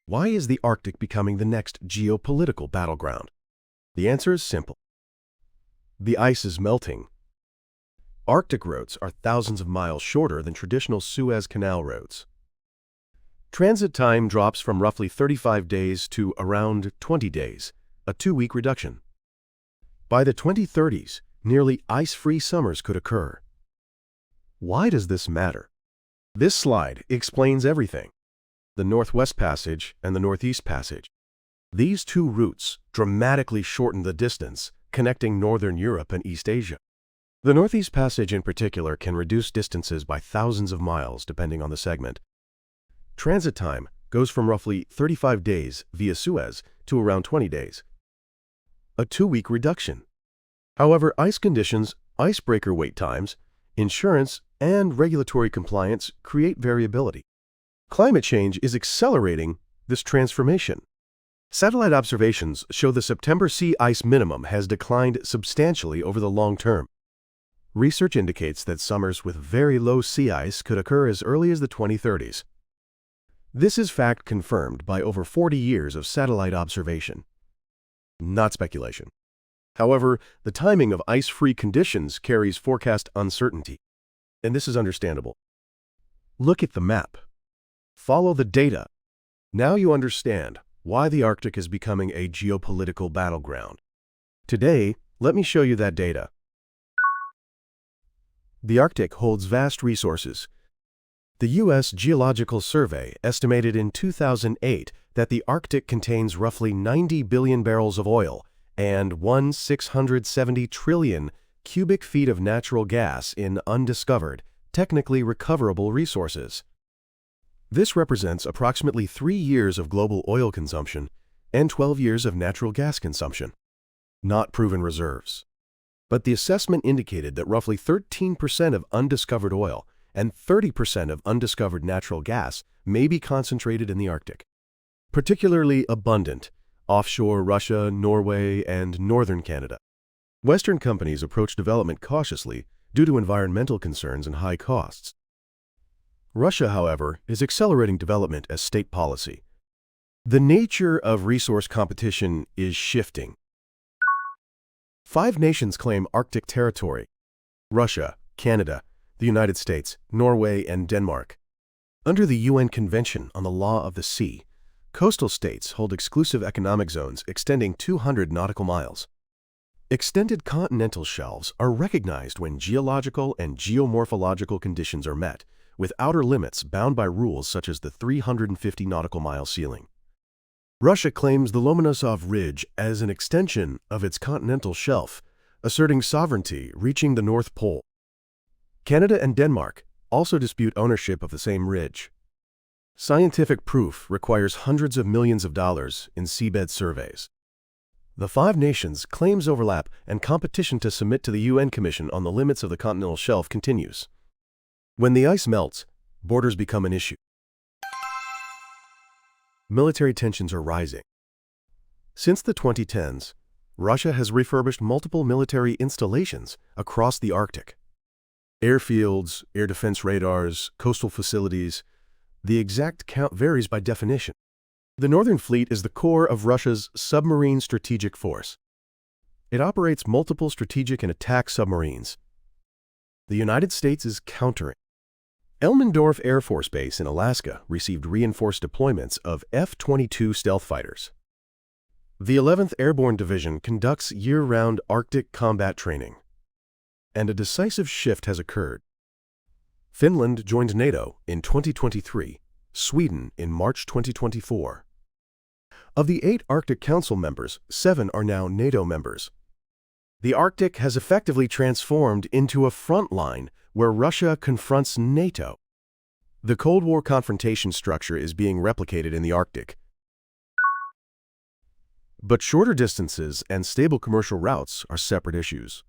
Why is the Arctic becoming the next geopolitical battleground? The answer is simple. The ice is melting. Arctic roads are thousands of miles shorter than traditional Suez Canal roads. Transit time drops from roughly 35 days to around 20 days, a 2-week reduction. By the 2030s, nearly ice-free summers could occur. Why does this matter? This slide explains everything. The Northwest Passage and the Northeast Passage. These two routes dramatically shorten the distance connecting Northern Europe and East Asia. The Northeast Passage in particular can reduce distances by thousands of miles depending on the segment. Transit time goes from roughly 35 days via Suez to around 20 days. A 2-week reduction. However, ice conditions, icebreaker wait times, insurance, and regulatory compliance create variability. Climate change is accelerating this transformation. Satellite observations show the September sea ice minimum has declined substantially over the long term. Research indicates that summers with very low sea ice could occur as early as the 2030s. This is fact confirmed by over 40 years of satellite observation. Not speculation. However, the timing of ice-free conditions carries forecast uncertainty, and this is understandable. Look at the map. Follow the data. Now you understand why the Arctic is becoming a geopolitical battleground. Today, let me show you that data. The Arctic holds vast resources. The U.S. Geological Survey estimated in 2008 that the Arctic contains roughly 90 billion barrels of oil and 1,670 trillion cubic feet of natural gas in undiscovered, technically recoverable resources. This represents approximately 3 years of global oil consumption and 12 years of natural gas consumption. Not proven reserves. But the assessment indicated that roughly 13% of undiscovered oil and 30% of undiscovered natural gas may be concentrated in the Arctic. Particularly abundant offshore Russia, Norway, and northern Canada. Western companies approach development cautiously due to environmental concerns and high costs. Russia, however, is accelerating development as state policy. The nature of resource competition is shifting. 5 nations claim Arctic territory: Russia, Canada, the United States, Norway, and Denmark. Under the UN Convention on the Law of the Sea, coastal states hold exclusive economic zones extending 200 nautical miles. Extended continental shelves are recognized when geological and geomorphological conditions are met, with outer limits bound by rules such as the 350 nautical mile ceiling. Russia claims the Lomonosov Ridge as an extension of its continental shelf, asserting sovereignty reaching the North Pole. Canada and Denmark also dispute ownership of the same ridge. Scientific proof requires hundreds of millions of dollars in seabed surveys. The 5 nations' claims overlap, and competition to submit to the UN Commission on the limits of the continental shelf continues. When the ice melts, borders become an issue. Military tensions are rising. Since the 2010s, Russia has refurbished multiple military installations across the Arctic. Airfields, air defense radars, coastal facilities. The exact count varies by definition. The Northern Fleet is the core of Russia's submarine strategic force. It operates multiple strategic and attack submarines. The United States is countering. Elmendorf Air Force Base in Alaska received reinforced deployments of F-22 stealth fighters. The 11th Airborne Division conducts year-round Arctic combat training. And a decisive shift has occurred. Finland joined NATO in 2023, Sweden in March 2024. Of the 8 Arctic Council members, 7 are now NATO members. The Arctic has effectively transformed into a front line where Russia confronts NATO. The Cold War confrontation structure is being replicated in the Arctic. But shorter distances and stable commercial routes are separate issues.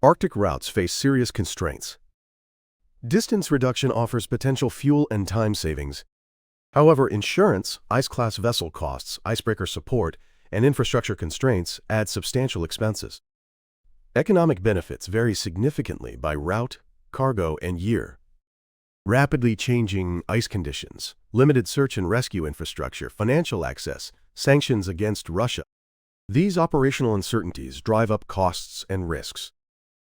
Arctic routes face serious constraints. Distance reduction offers potential fuel and time savings. However, insurance, ice-class vessel costs, icebreaker support, and infrastructure constraints add substantial expenses. Economic benefits vary significantly by route, cargo, and year. Rapidly changing ice conditions, limited search and rescue infrastructure, financial access, sanctions against Russia. These operational uncertainties drive up costs and risks.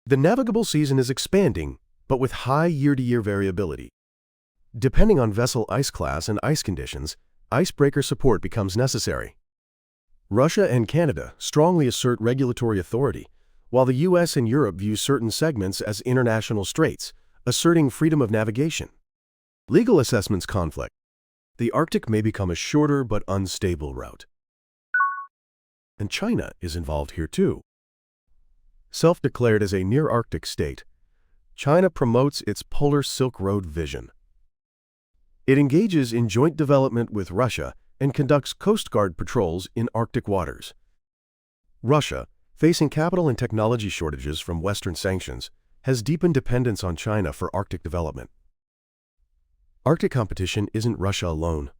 The navigable season is expanding, but with high year-to-year variability. Depending on vessel ice class and ice conditions, icebreaker support becomes necessary. Russia and Canada strongly assert regulatory authority, while the US and Europe view certain segments as international straits, asserting freedom of navigation. Legal assessments conflict. The Arctic may become a shorter but unstable route. And China is involved here too. Self-declared as a near-Arctic state, China promotes its Polar Silk Road vision. It engages in joint development with Russia and conducts Coast Guard patrols in Arctic waters. Russia, facing capital and technology shortages from Western sanctions, has deepened dependence on China for Arctic development. Arctic competition isn't Russia alone.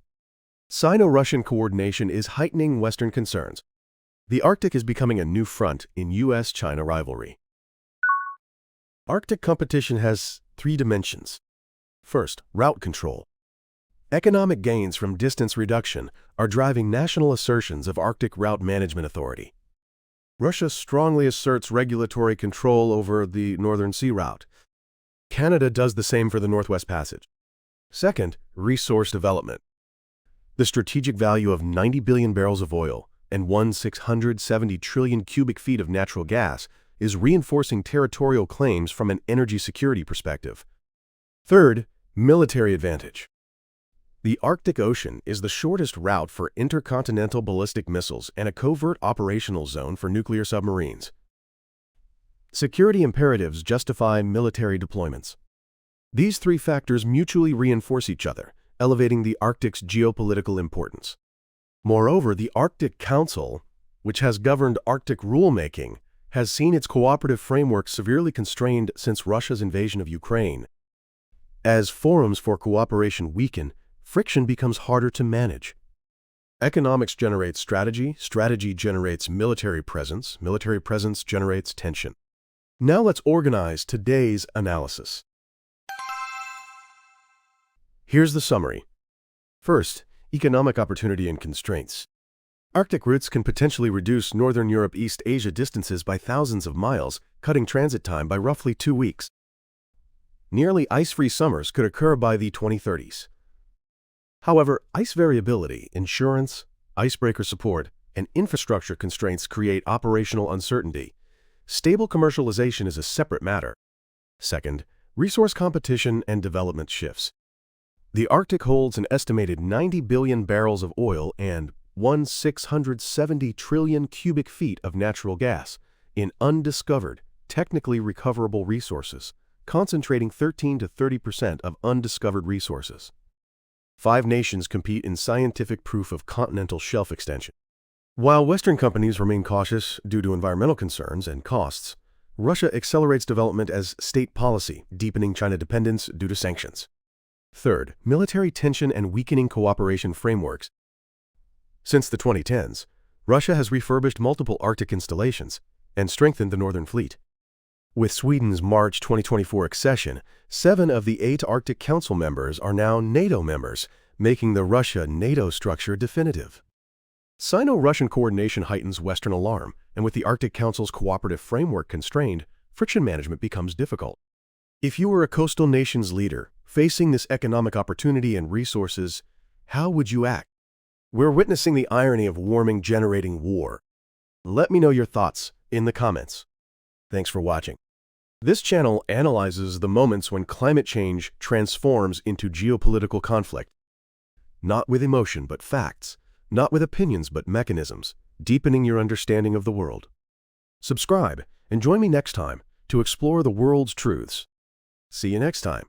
Sino-Russian coordination is heightening Western concerns. The Arctic is becoming a new front in US-China rivalry. Arctic competition has three dimensions. First, route control. Economic gains from distance reduction are driving national assertions of Arctic Route Management Authority. Russia strongly asserts regulatory control over the Northern Sea Route. Canada does the same for the Northwest Passage. Second, resource development. The strategic value of 90 billion barrels of oil and 670 trillion cubic feet of natural gas is reinforcing territorial claims from an energy security perspective. Third, military advantage. The Arctic Ocean is the shortest route for intercontinental ballistic missiles and a covert operational zone for nuclear submarines. Security imperatives justify military deployments. These three factors mutually reinforce each other, elevating the Arctic's geopolitical importance. Moreover, the Arctic Council, which has governed Arctic rulemaking, has seen its cooperative framework severely constrained since Russia's invasion of Ukraine. As forums for cooperation weaken, friction becomes harder to manage. Economics generates strategy, strategy generates military presence generates tension. Now let's organize today's analysis. Here's the summary. First, economic opportunity and constraints. Arctic routes can potentially reduce Northern Europe-East Asia distances by thousands of miles, cutting transit time by roughly 2 weeks. Nearly ice-free summers could occur by the 2030s. However, ice variability, insurance, icebreaker support, and infrastructure constraints create operational uncertainty. Stable commercialization is a separate matter. Second, resource competition and development shifts. The Arctic holds an estimated 90 billion barrels of oil and 670 trillion cubic feet of natural gas in undiscovered, technically recoverable resources, concentrating 13 to 30% of undiscovered resources. 5 nations compete in scientific proof of continental shelf extension. While Western companies remain cautious due to environmental concerns and costs, Russia accelerates development as state policy, deepening China dependence due to sanctions. Third, military tension and weakening cooperation frameworks. Since the 2010s, Russia has refurbished multiple Arctic installations and strengthened the Northern Fleet. With Sweden's March 2024 accession, 7 of the 8 Arctic Council members are now NATO members, making the Russia-NATO structure definitive. Sino-Russian coordination heightens Western alarm, and with the Arctic Council's cooperative framework constrained, friction management becomes difficult. If you were a coastal nation's leader, facing this economic opportunity and resources, how would you act? We're witnessing the irony of warming generating war. Let me know your thoughts in the comments. Thanks for watching. This channel analyzes the moments when climate change transforms into geopolitical conflict. Not with emotion but facts, not with opinions but mechanisms, deepening your understanding of the world. Subscribe and join me next time to explore the world's truths. See you next time.